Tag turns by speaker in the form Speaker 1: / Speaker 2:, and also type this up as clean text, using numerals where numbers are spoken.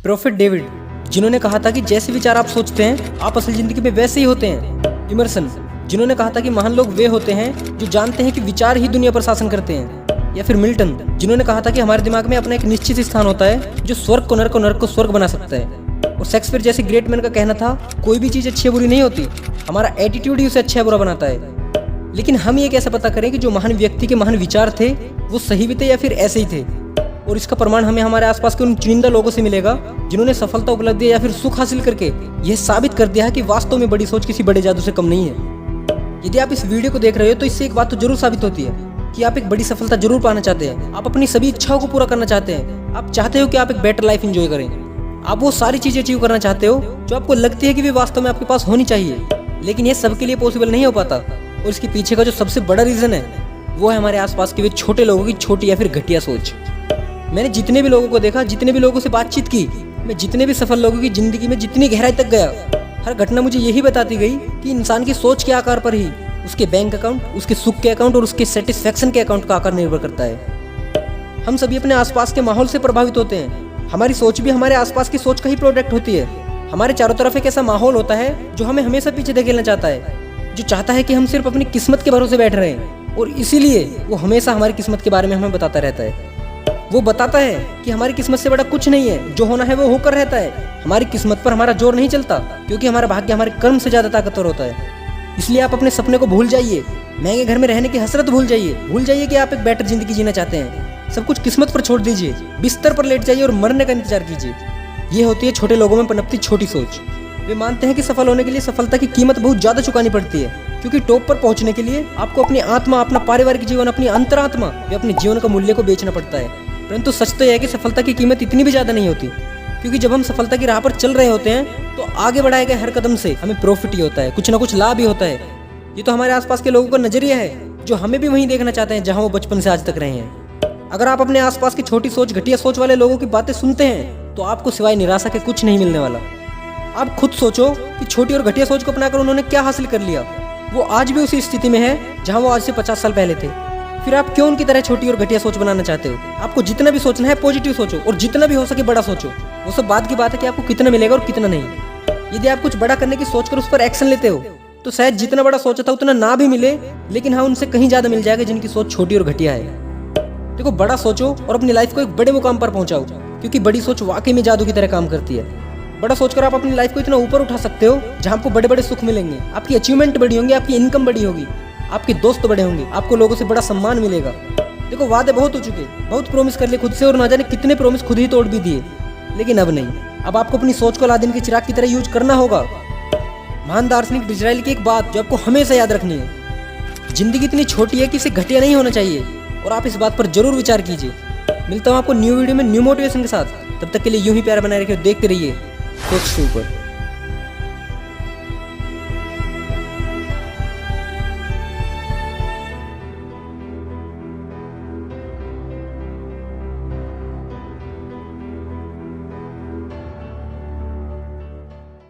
Speaker 1: Prophet David, जिन्होंने कहा था कि जैसे विचार आप सोचते हैं आप असल जिंदगी में वैसे ही होते हैं। इमर्सन, जिन्होंने कहा था कि महान लोग वे होते हैं जो जानते हैं कि विचार ही दुनिया पर शासन करते हैं। या फिर मिल्टन, जिन्होंने कहा था कि हमारे दिमाग में अपना एक निश्चित स्थान होता है जो स्वर्ग को नर्क और नर्क को स्वर्ग बना सकता है। और शेक्सपियर जैसे ग्रेट मैन का कहना था, कोई भी चीज़ अच्छी या बुरी नहीं होती, हमारा एटीट्यूड ही उसे अच्छा या बुरा बनाता है। लेकिन हम ये कैसे पता करें कि जो महान व्यक्ति के महान विचार थे वो सही भी थे या फिर ऐसे ही थे? और इसका प्रमाण हमें हमारे आसपास के उन चुनिंदा लोगों से मिलेगा जिन्होंने सफलता, उपलब्धि या फिर सुख हासिल करके यह साबित कर दिया है कि वास्तव में बड़ी सोच किसी बड़े जादू से कम नहीं है। यदि आप इस वीडियो को देख रहे हो तो इससे एक बात तो जरूर साबित होती है कि आप एक बड़ी सफलता जरूर पाना चाहते हैं। आप अपनी सभी इच्छाओं को पूरा करना चाहते हैं। आप चाहते हो कि आप एक बेटर लाइफ एंजॉय करें। आप वो सारी चीजें अचीव करना चाहते हो जो आपको लगती है कि वे वास्तव में आपके पास होनी चाहिए, लेकिन यह सबके लिए पॉसिबल नहीं हो पाता। और इसके पीछे का जो सबसे बड़ा रीजन है वो है हमारे आसपास के वे छोटे लोगों की छोटी या फिर घटिया सोच। मैंने जितने भी लोगों को देखा, जितने भी लोगों से बातचीत की, मैं जितने भी सफल लोगों की जिंदगी में जितनी गहराई तक गया, हर घटना मुझे यही बताती गई कि इंसान की सोच के आकार पर ही उसके बैंक अकाउंट, उसके सुख के अकाउंट और उसके सेटिस्फैक्शन के अकाउंट का आकार निर्भर करता है। हम सभी अपने आसपास के माहौल से प्रभावित होते हैं। हमारी सोच भी हमारे आसपास की सोच का ही प्रोडक्ट होती है। हमारे चारों तरफ एक ऐसा माहौल होता है जो हमें हमेशा पीछे धकेलना चाहता है, जो चाहता है कि हम सिर्फ अपनी किस्मत के भरोसे बैठ रहे हैं। और इसीलिए वो हमेशा हमारी किस्मत के बारे में हमें बताता रहता है। वो बताता है कि हमारी किस्मत से बड़ा कुछ नहीं है, जो होना है वो होकर रहता है। हमारी किस्मत पर हमारा जोर नहीं चलता, क्योंकि हमारा भाग्य हमारे कर्म से ज्यादा ताकतवर होता है। इसलिए आप अपने सपने को भूल जाइए, महंगे घर में रहने की हसरत भूल जाइए कि आप एक बेटर जिंदगी जीना चाहते हैं। सब कुछ किस्मत पर छोड़ दीजिए, बिस्तर पर लेट जाइए और मरने का इंतजार कीजिए। ये होती है छोटे लोगों में पनपती छोटी सोच। वे मानते हैं कि सफल होने के लिए सफलता की कीमत बहुत ज्यादा चुकानी पड़ती है, क्योंकि टॉप पर पहुंचने के लिए आपको अपनी आत्मा, अपना पारिवारिक जीवन, अपनी अंतरात्मा या अपने जीवन का मूल्य को बेचना पड़ता है। परंतु सच तो यह है कि सफलता की कीमत इतनी भी ज्यादा नहीं होती, क्योंकि जब हम सफलता की राह पर चल रहे होते हैं तो आगे बढ़ाए गए हर कदम से हमें प्रॉफिट ही होता है, कुछ ना कुछ लाभ ही होता है। ये तो हमारे आसपास के लोगों का नजरिया है जो हमें भी वहीं देखना चाहते हैं जहां वो बचपन से आज तक रहे हैं। अगर आप अपने आसपास की छोटी सोच, घटिया सोच वाले लोगों की बातें सुनते हैं तो आपको सिवाय निराशा के कुछ नहीं मिलने वाला। आप खुद सोचो कि छोटी और घटिया सोच को अपनाकर उन्होंने क्या हासिल कर लिया। वो आज भी उसी स्थिति में है जहां वो आज से 50 साल पहले थे। फिर आप क्यों उनकी तरह छोटी और घटिया सोच बनाना चाहते हो? आपको जितना भी सोचना है पॉजिटिव सोचो, और जितना भी हो सके बड़ा सोचो। वो सब बात की बात है कि आपको कितना मिलेगा और कितना नहीं। यदि आप कुछ बड़ा करने की सोचकर उस पर एक्शन लेते हो तो शायद जितना बड़ा सोचा था उतना ना भी मिले, लेकिन हाँ उनसे कहीं ज्यादा मिल जाएगा जिनकी सोच छोटी और घटिया है। देखो, बड़ा सोचो और अपनी लाइफ को एक बड़े मुकाम पर पहुंचाओ, क्योंकि बड़ी सोच वाकई में जादू की तरह काम करती है। बड़ा सोचकर आप अपनी लाइफ को इतना ऊपर उठा सकते हो जहां आपको बड़े बड़े सुख मिलेंगे, आपकी अचीवमेंट बड़ी होंगी, आपकी इनकम बड़ी होगी, आपके दोस्त बड़े होंगे, आपको लोगों से बड़ा सम्मान मिलेगा। देखो, वादे बहुत हो चुके, बहुत प्रॉमिस कर लिए खुद से, और ना जाने कितने प्रॉमिस खुद ही तोड़ भी दिए, लेकिन अब नहीं। अब आपको अपनी सोच को अलादीन के चिराग की तरह यूज करना होगा। महान दार्शनिक डिज़राइल की एक बात जो आपको हमेशा याद रखनी है, जिंदगी इतनी छोटी है कि इसे घटिया नहीं होना चाहिए, और आप इस बात पर जरूर विचार कीजिए। मिलता हूँ आपको न्यू वीडियो में न्यू मोटिवेशन के साथ। तब तक के लिए यूं ही प्यार बनाए रखिए, देखते रहिए सोच के ऊपर।